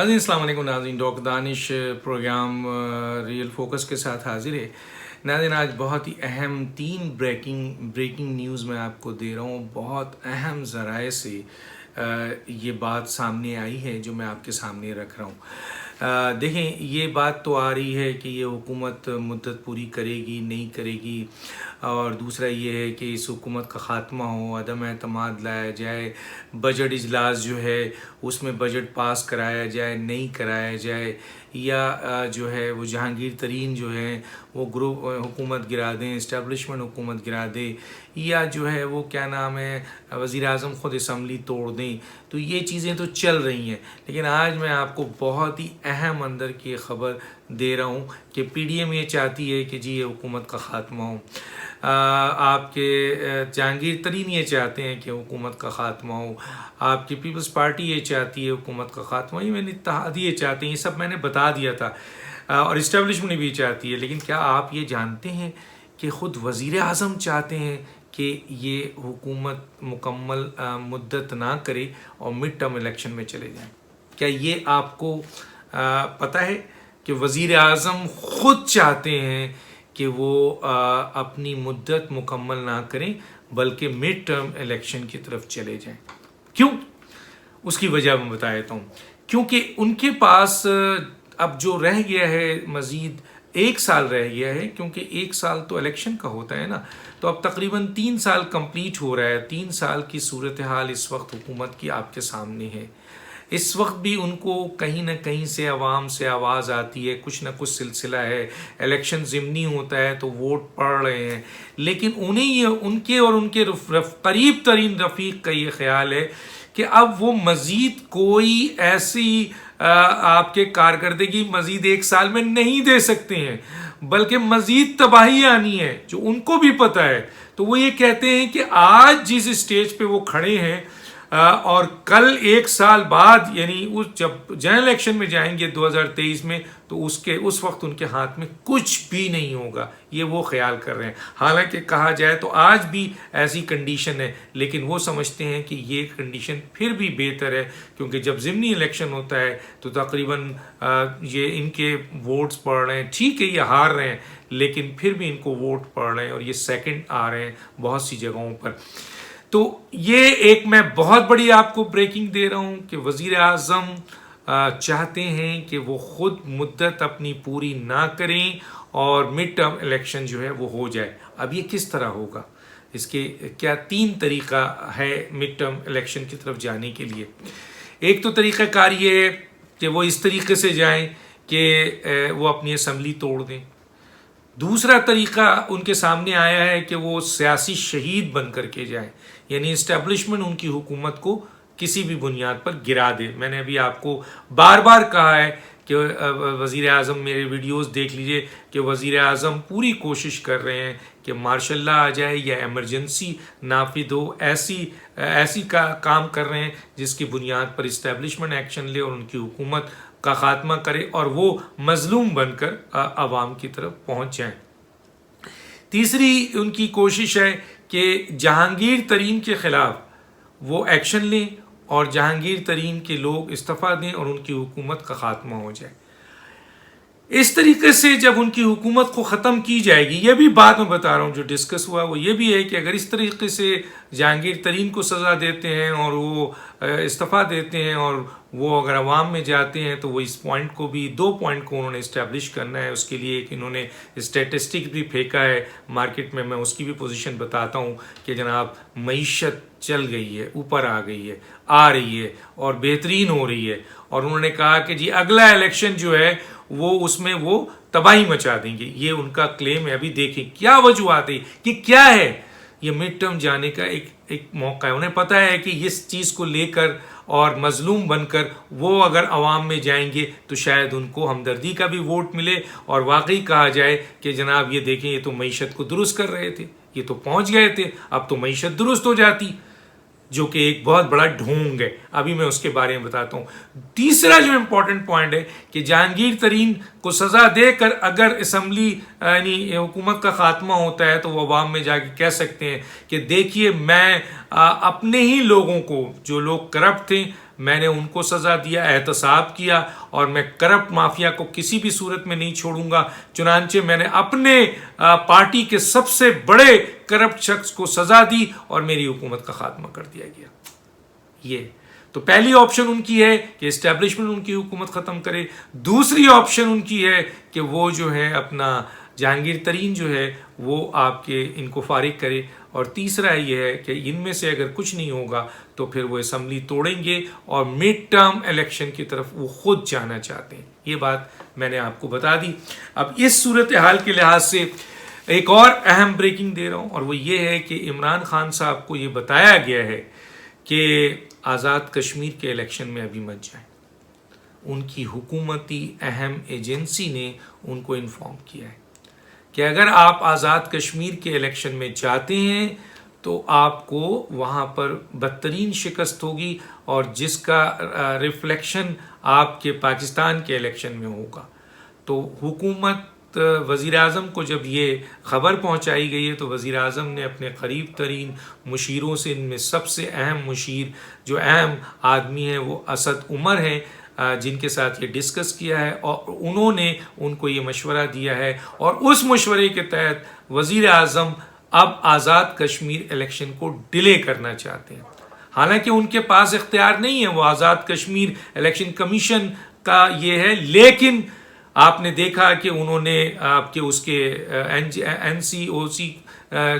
नाज़रीन अस्सलाम वालेकुम। नाज़रीन doctor Danish program real focus के साथ हाजिर है। नाज़रीन आज बहुत ही अहम 3 ब्रेकिंग न्यूज़ मैं आपको दे रहा हूँ। बहुत अहम ज़राए से ये बात सामने आई है जो मैं आपके सामने रख रहा हूँ। देखें, ये बात तो आ रही है कि ये हुकूमत मुद्दत पूरी करेगी नहीं करेगी, और दूसरा ये है कि इस हुकूमत का ख़ात्मा हो, अदम एतमाद लाया जाए, बजट इजलास जो है उसमें बजट पास कराया जाए नहीं कराया जाए, या जो है वो जहांगीर तरीन जो है वो ग्रुप हुकूमत गिरा दें, इस्टेब्लिशमेंट हुकूमत गिरा दे, या जो है वो क्या नाम है वज़ीर आज़म ख़ुद असम्बली तोड़ दें। तो ये चीज़ें तो चल रही हैं, लेकिन आज मैं आपको बहुत ही अहम अंदर की ख़बर दे रहा हूँ कि PDM ये चाहती है कि जी ये हुकूमत का ख़ात्मा हो। आपके जहांगीर तरीन ये चाहते हैं कि हुकूमत का ख़ात्मा हो, आपकी पीपल्स पार्टी ये चाहती है हुकूमत का ख़ात्मा, ये मैंने इत्तेहादी ये चाहते हैं, ये सब मैंने बता दिया था, और इस्टेब्लिशमेंट भी चाहती है। लेकिन क्या आप ये जानते हैं कि ख़ुद वज़ीर आज़म चाहते हैं कि ये हुकूमत मुकम्मल मुद्दत ना करे और मिड टर्म इलेक्शन में चले जाएं? क्या ये आपको पता है कि वज़ीर आज़म ख़ुद चाहते हैं कि वो अपनी मुद्दत मुकम्मल ना करें बल्कि मिड टर्म इलेक्शन की तरफ चले जाएं? क्यों? उसकी वजह मैं बता देता हूँ। क्योंकि उनके पास अब जो रह गया है मज़ीद 1 साल रह गया है, क्योंकि 1 साल तो इलेक्शन का होता है ना, तो अब तकरीबन 3 साल कंप्लीट हो रहा है। 3 साल की सूरत हाल इस वक्त हुकूमत की आपके सामने है। इस वक्त भी उनको कहीं ना कहीं से अवाम से आवाज़ आती है, कुछ ना कुछ सिलसिला है, इलेक्शन ज़िमनी होता है तो वोट पड़ रहे हैं, लेकिन उन्हें ये उनके और उनके करीब तरीन रफ़ीक का ये ख्याल है कि अब वो मज़ीद कोई ऐसी आपके कारकर्दगी मज़ीद 1 साल में नहीं दे सकते हैं, बल्कि मज़ीद तबाही आनी है, जो उनको भी पता है। तो वो ये कहते हैं कि आज जिस स्टेज पे वो खड़े हैं और कल 1 साल बाद यानी उस जब जनरल इलेक्शन में जाएंगे 2023 में, तो उस वक्त उनके हाथ में कुछ भी नहीं होगा, ये वो ख्याल कर रहे हैं। हालांकि कहा जाए तो आज भी ऐसी कंडीशन है, लेकिन वो समझते हैं कि ये कंडीशन फिर भी बेहतर है, क्योंकि जब ज़िमनी इलेक्शन होता है तो तकरीबन ये इनके वोट्स पड़ रहे हैं। ठीक है, ये हार रहे हैं, लेकिन फिर भी इनको वोट पड़ रहे हैं और ये सेकंड आ रहे हैं बहुत सी जगहों पर। तो ये एक मैं बहुत बड़ी आपको ब्रेकिंग दे रहा हूँ कि वज़ीर आज़म चाहते हैं कि वो ख़ुद मुद्दत अपनी पूरी ना करें और मिड टर्म इलेक्शन जो है वो हो जाए। अब ये किस तरह होगा, इसके क्या 3 तरीक़ा है मिड टर्म इलेक्शन की तरफ जाने के लिए। एक तो तरीक़ाकार ये है कि वो इस तरीके से जाएं कि वो अपनी असम्बली तोड़ दें। दूसरा तरीका उनके सामने आया है कि वो सियासी शहीद बन करके जाएं, यानी इस्टेब्लिशमेंट उनकी हुकूमत को किसी भी बुनियाद पर गिरा दे। मैंने अभी आपको बार बार कहा है कि वज़ीर आज़म, मेरे वीडियोस देख लीजिए कि वज़ीर आज़म पूरी कोशिश कर रहे हैं कि मार्शल लॉ आ जाए या एमरजेंसी नाफिद हो, ऐसी काम कर रहे हैं जिसकी बुनियाद पर इस्टेब्लिशमेंट एक्शन ले और उनकी हुकूमत का ख़ात्मा करे और वो मज़लूम बनकर आवाम की तरफ पहुँच जाएँ। तीसरी उनकी कोशिश है कि जहांगीर तरीन के ख़िलाफ़ वो एक्शन लें और जहांगीर तरीन के लोग इस्तीफ़ा दें और उनकी हुकूमत का ख़ात्मा हो जाए। इस तरीके से जब उनकी हुकूमत को ख़त्म की जाएगी, ये भी बात मैं बता रहा हूँ जो डिस्कस हुआ वो ये भी है कि अगर इस तरीके से जहांगीर तरीन को सज़ा देते हैं और वो इस्तीफ़ा देते हैं और वो अगर अवाम में जाते हैं, तो वो इस पॉइंट को भी 2 पॉइंट को उन्होंने इस्टेब्लिश करना है। उसके लिए एक इन्होंने स्टेटिस्टिक भी फेंका है मार्केट में, मैं उसकी भी पोजीशन बताता हूँ कि जनाब मईशत चल गई है, ऊपर आ गई है, आ रही है और बेहतरीन हो रही है। और उन्होंने कहा कि जी अगला इलेक्शन जो है वो उसमें वो तबाही मचा देंगे, ये उनका क्लेम है। अभी देखें क्या वजूहत है कि क्या है ये मिड टर्म जाने का एक मौका है। उन्हें पता है कि इस चीज़ को लेकर और मजलूम बनकर वो अगर अवाम में जाएंगे तो शायद उनको हमदर्दी का भी वोट मिले और वाकई कहा जाए कि जनाब ये देखें, ये तो मईशत को दुरुस्त कर रहे थे, ये तो पहुंच गए थे, अब तो मईशत दुरुस्त हो जाती, जो कि एक बहुत बड़ा ढोंग है। अभी मैं उसके बारे में बताता हूँ। तीसरा जो इम्पोर्टेंट पॉइंट है कि जहांगीर तरीन को सज़ा देकर अगर असम्बली यानी हुकूमत का ख़ात्मा होता है तो वो अवाम में जाके कह सकते हैं कि देखिए मैं अपने ही लोगों को, जो लोग करप्ट थे, मैंने उनको सज़ा दिया, एहतसाब किया, और मैं करप्ट माफिया को किसी भी सूरत में नहीं छोड़ूंगा। चुनांचे मैंने अपने पार्टी के सबसे बड़े करप्ट शख्स को सज़ा दी और मेरी हुकूमत का खात्मा कर दिया गया। ये तो पहली ऑप्शन उनकी है कि इस्टेब्लिशमेंट उनकी हुकूमत ख़त्म करे। दूसरी ऑप्शन उनकी है कि वो जो है अपना जहांगीर तरीन जो है वो आपके इनको फारिग करे। और तीसरा ये है कि इनमें से अगर कुछ नहीं होगा तो फिर वो असम्बली तोड़ेंगे और मिड टर्म इलेक्शन की तरफ वो खुद जाना चाहते हैं। ये बात मैंने आपको बता दी। अब इस सूरत हाल के लिहाज से एक और अहम ब्रेकिंग दे रहा हूँ, और वो ये है कि इमरान खान साहब को ये बताया गया है कि आज़ाद कश्मीर के इलेक्शन में अभी मत जाएं। उनकी हुकूमती अहम एजेंसी ने उनको इन्फॉर्म किया है कि अगर आप आज़ाद कश्मीर के इलेक्शन में जाते हैं तो आपको वहाँ पर बदतरीन शिकस्त होगी, और जिसका रिफ्लेक्शन आपके पाकिस्तान के इलेक्शन में होगा। तो हुकूमत वज़ीर आज़म को जब ये ख़बर पहुंचाई गई है तो वज़ीर आज़म ने अपने क़रीब तरीन मुशीरों से, इनमें सबसे अहम मुशीर जो अहम आदमी है वो असद उमर हैं, जिनके साथ ये डिस्कस किया है, और उन्होंने उनको ये मशवरा दिया है, और उस मशवरे के तहत वज़ीर आज़म अब आज़ाद कश्मीर इलेक्शन को डिले करना चाहते हैं। हालांकि उनके पास इख्तियार नहीं है, वो आज़ाद कश्मीर इलेक्शन कमीशन का ये है, लेकिन आपने देखा कि उन्होंने आपके उसके NCOC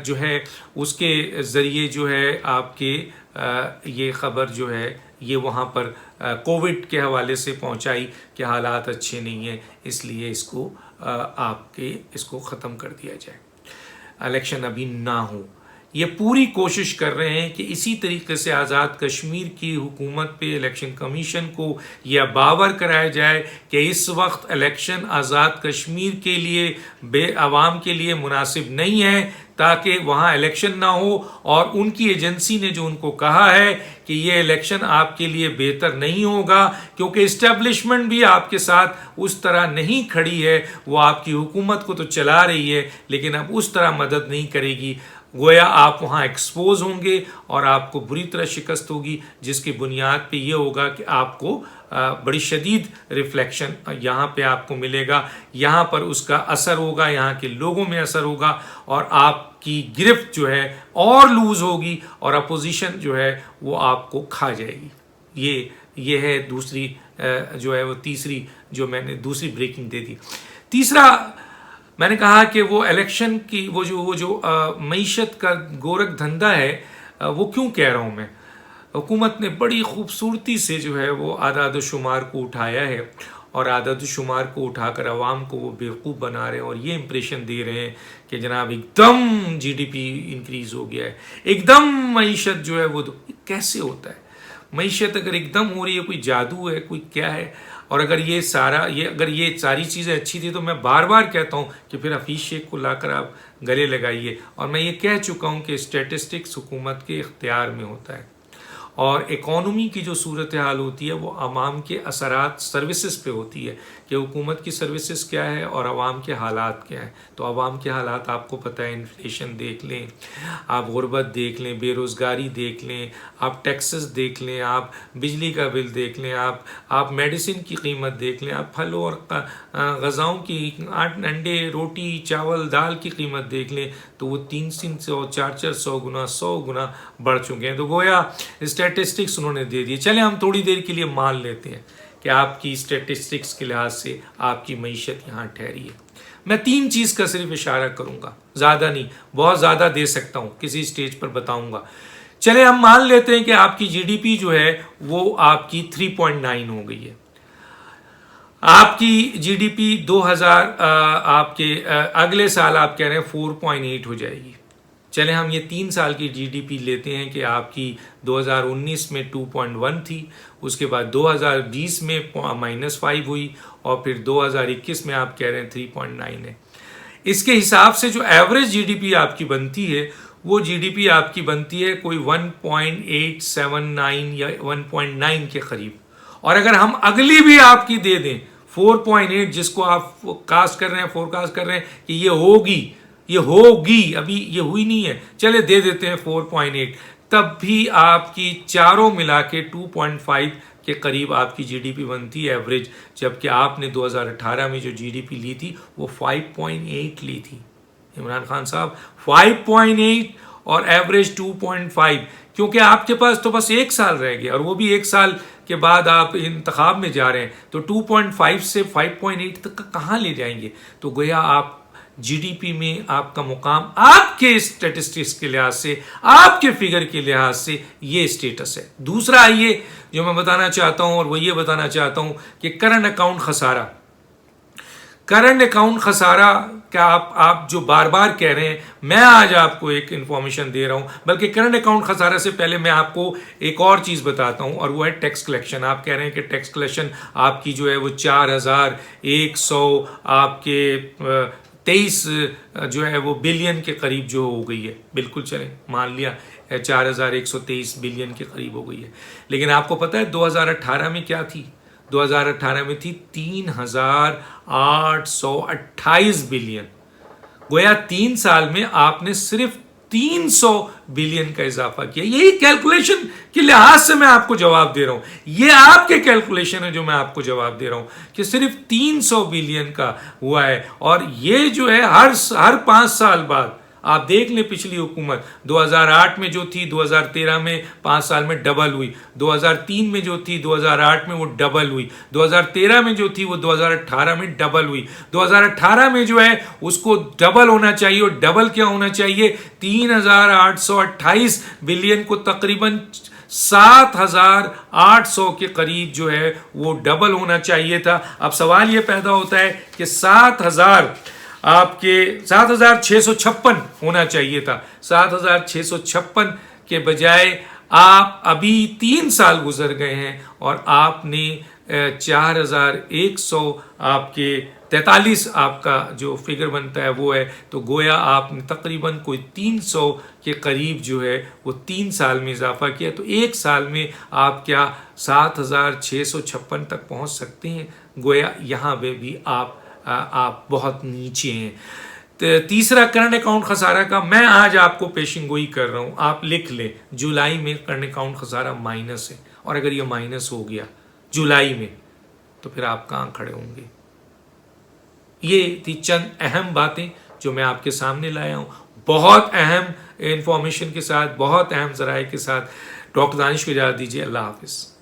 जो है उसके ज़रिए जो है आपके ये ख़बर जो है ये वहाँ पर कोविड के हवाले से पहुँचाई कि हालात अच्छे नहीं हैं, इसलिए इसको इसको ख़त्म कर दिया जाए, इलेक्शन अभी ना हो। ये पूरी कोशिश कर रहे हैं कि इसी तरीके से आज़ाद कश्मीर की हुकूमत पे इलेक्शन कमीशन को यह बावर कराया जाए कि इस वक्त इलेक्शन आज़ाद कश्मीर के लिए आवाम के लिए मुनासिब नहीं है, ताकि वहाँ इलेक्शन ना हो। और उनकी एजेंसी ने जो उनको कहा है कि ये इलेक्शन आपके लिए बेहतर नहीं होगा, क्योंकि इस्टेब्लिशमेंट भी आपके साथ उस तरह नहीं खड़ी है, वो आपकी हुकूमत को तो चला रही है लेकिन अब उस तरह मदद नहीं करेगी। गोया आप वहाँ एक्सपोज होंगे और आपको बुरी तरह शिकस्त होगी, जिसकी बुनियाद पे ये होगा कि आपको बड़ी शदीद रिफ्लेक्शन यहाँ पे आपको मिलेगा, यहाँ पर उसका असर होगा, यहाँ के लोगों में असर होगा, और आपकी गिरफ्त जो है और लूज़ होगी, और अपोजिशन जो है वो आपको खा जाएगी। ये है दूसरी जो है वो तीसरी जो मैंने दूसरी ब्रेकिंग दे दी। तीसरा मैंने कहा कि वो इलेक्शन की वो जो मईशत का गोरख धंधा है, वो क्यों कह रहा हूँ मैं। हुकूमत ने बड़ी खूबसूरती से जो है वो आदाद शुमार को उठाया है, और आदाद शुमार को उठाकर अवाम को वो बेवकूफ़ बना रहे हैं, और ये इंप्रेशन दे रहे हैं कि जनाब एकदम GDP इंक्रीज़ हो गया है, एकदम मईशत जो है वो कैसे होता है। मईशत अगर एकदम हो रही है, कोई जादू है, कोई क्या है। और अगर ये सारी चीज़ें अच्छी थी तो मैं बार बार कहता हूँ कि फिर हफीज़ शेख को लाकर आप गले लगाइए। और मैं ये कह चुका हूँ कि स्टैटिस्टिक्स हुकूमत के इख्तियार में होता है, और इकॉनमी की जो सूरत हाल होती है वो आवाम के असरात सर्विसेज पे होती है कि हुकूमत की सर्विसेज क्या है और आवाम के हालात क्या हैं। तो आवाम के हालात आपको पता है, इन्फ्लेशन देख लें, आप गुर्बत देख लें, बेरोज़गारी देख लें, आप टैक्सेस देख लें, आप बिजली का बिल देख लें, आप मेडिसिन की कीमत देख लें, आप फल और ग़ज़ाओं की अंडे, रोटी, चावल, दाल की कीमत देख लें, तो वो 300, 400 गुना, 100 गुना बढ़ चुके हैं। तो गोया स्टैटिस्टिक्स उन्होंने दे दिए। चले हम थोड़ी देर के लिए मान लेते हैं कि आपकी स्टैटिस्टिक्स के लिहाज से आपकी मईशत यहाँ ठहरी है। मैं 3 चीज़ का सिर्फ इशारा करूँगा, ज़्यादा नहीं, बहुत ज़्यादा दे सकता हूँ, किसी स्टेज पर बताऊँगा। चले हम मान लेते हैं कि आपकी GDP जो है वो आपकी 3.9 हो गई है। आपकी GDP 2000 आपके अगले साल आप कह रहे हैं 4.8 हो जाएगी। चले हम ये 3 साल की GDP लेते हैं कि आपकी 2019 में 2.1 थी, उसके बाद 2020 में -5 हुई, और फिर 2021 में आप कह रहे हैं 3.9 है। इसके हिसाब से जो एवरेज GDP आपकी बनती है वो GDP आपकी बनती है कोई 1.879 या 1.9 के करीब। और अगर हम अगली भी आपकी दे दें 4.8, जिसको आप फोरकास्ट कर रहे हैं कि ये होगी, अभी ये हुई नहीं है, चले दे देते हैं 4.8, तब भी आपकी चारों मिला के 2.5 के करीब आपकी जीडीपी बनती है एवरेज, जबकि आपने 2018 में जो जीडीपी ली थी वो 5.8 ली थी इमरान खान साहब, 5.8 और एवरेज 2.5, क्योंकि आपके पास तो बस एक साल रह गया और वो भी एक साल के बाद आप इंतखाब में जा रहे हैं, तो 2.5 से 5.8 तक कहाँ ले जाएंगे। तो गोया आप जीडीपी में आपका मुकाम आपके स्टेटिस्टिक्स के लिहाज से, आपके फिगर के लिहाज से ये स्टेटस है। दूसरा आइए जो मैं बताना चाहता हूं, और वो ये बताना चाहता हूं कि करंट अकाउंट खसारा, करंट अकाउंट खसारा का आप जो बार बार कह रहे हैं, मैं आज आपको एक इंफॉर्मेशन दे रहा हूं। बल्कि करंट अकाउंट खसारा से पहले मैं आपको एक और चीज बताता हूं, और वो है टैक्स कलेक्शन। आप कह रहे हैं कि टैक्स कलेक्शन आपकी जो है वो 4100 आपके 23 जो है वो बिलियन के करीब जो हो गई है। बिल्कुल चलें, मान लिया 4123 बिलियन के करीब हो गई है, लेकिन आपको पता है 2018 में क्या थी? 2018 में थी 3828 बिलियन। गोया 3 साल में आपने सिर्फ 300 बिलियन का इजाफा किया। यही कैलकुलेशन के लिहाज से मैं आपको जवाब दे रहा हूं, ये आपके कैलकुलेशन है जो मैं आपको जवाब दे रहा हूं कि सिर्फ 300 बिलियन का हुआ है। और ये जो है हर 5 साल बाद आप देख लें, पिछली हुकूमत 2008 में जो थी 2013 में 5 साल में डबल हुई, 2003 में जो थी 2008 में वो डबल हुई, 2013 में जो थी वो 2018 में डबल हुई, 2018 में जो है उसको डबल होना चाहिए। और डबल क्या होना चाहिए? 3828 बिलियन को तकरीबन 7800 के करीब जो है वो डबल होना चाहिए था। अब सवाल ये पैदा होता है कि 7656 होना चाहिए था, 7656 के बजाय आप अभी 3 साल गुजर गए हैं और आपने 4100 आपके 43 आपका जो फिगर बनता है वो है। तो गोया आपने तकरीबन कोई 300 के करीब जो है वो 3 साल में इजाफा किया। तो एक साल में आप क्या 7656 तक पहुंच सकते हैं? गोया यहाँ पे भी आप बहुत नीचे हैं। तीसरा करंट अकाउंट खसारा का मैं आज आपको पेशिंगोई कर रहा हूं, आप लिख लें। जुलाई में करंट अकाउंट खसारा माइनस है, और अगर ये माइनस हो गया जुलाई में तो फिर आप कहां खड़े होंगे। ये थी चंद अहम बातें जो मैं आपके सामने लाया हूं, बहुत अहम इंफॉर्मेशन के साथ, बहुत अहम जराए के साथ। डॉक्टर दानिश को इजाज़त दीजिए। अल्लाह हाफिज़।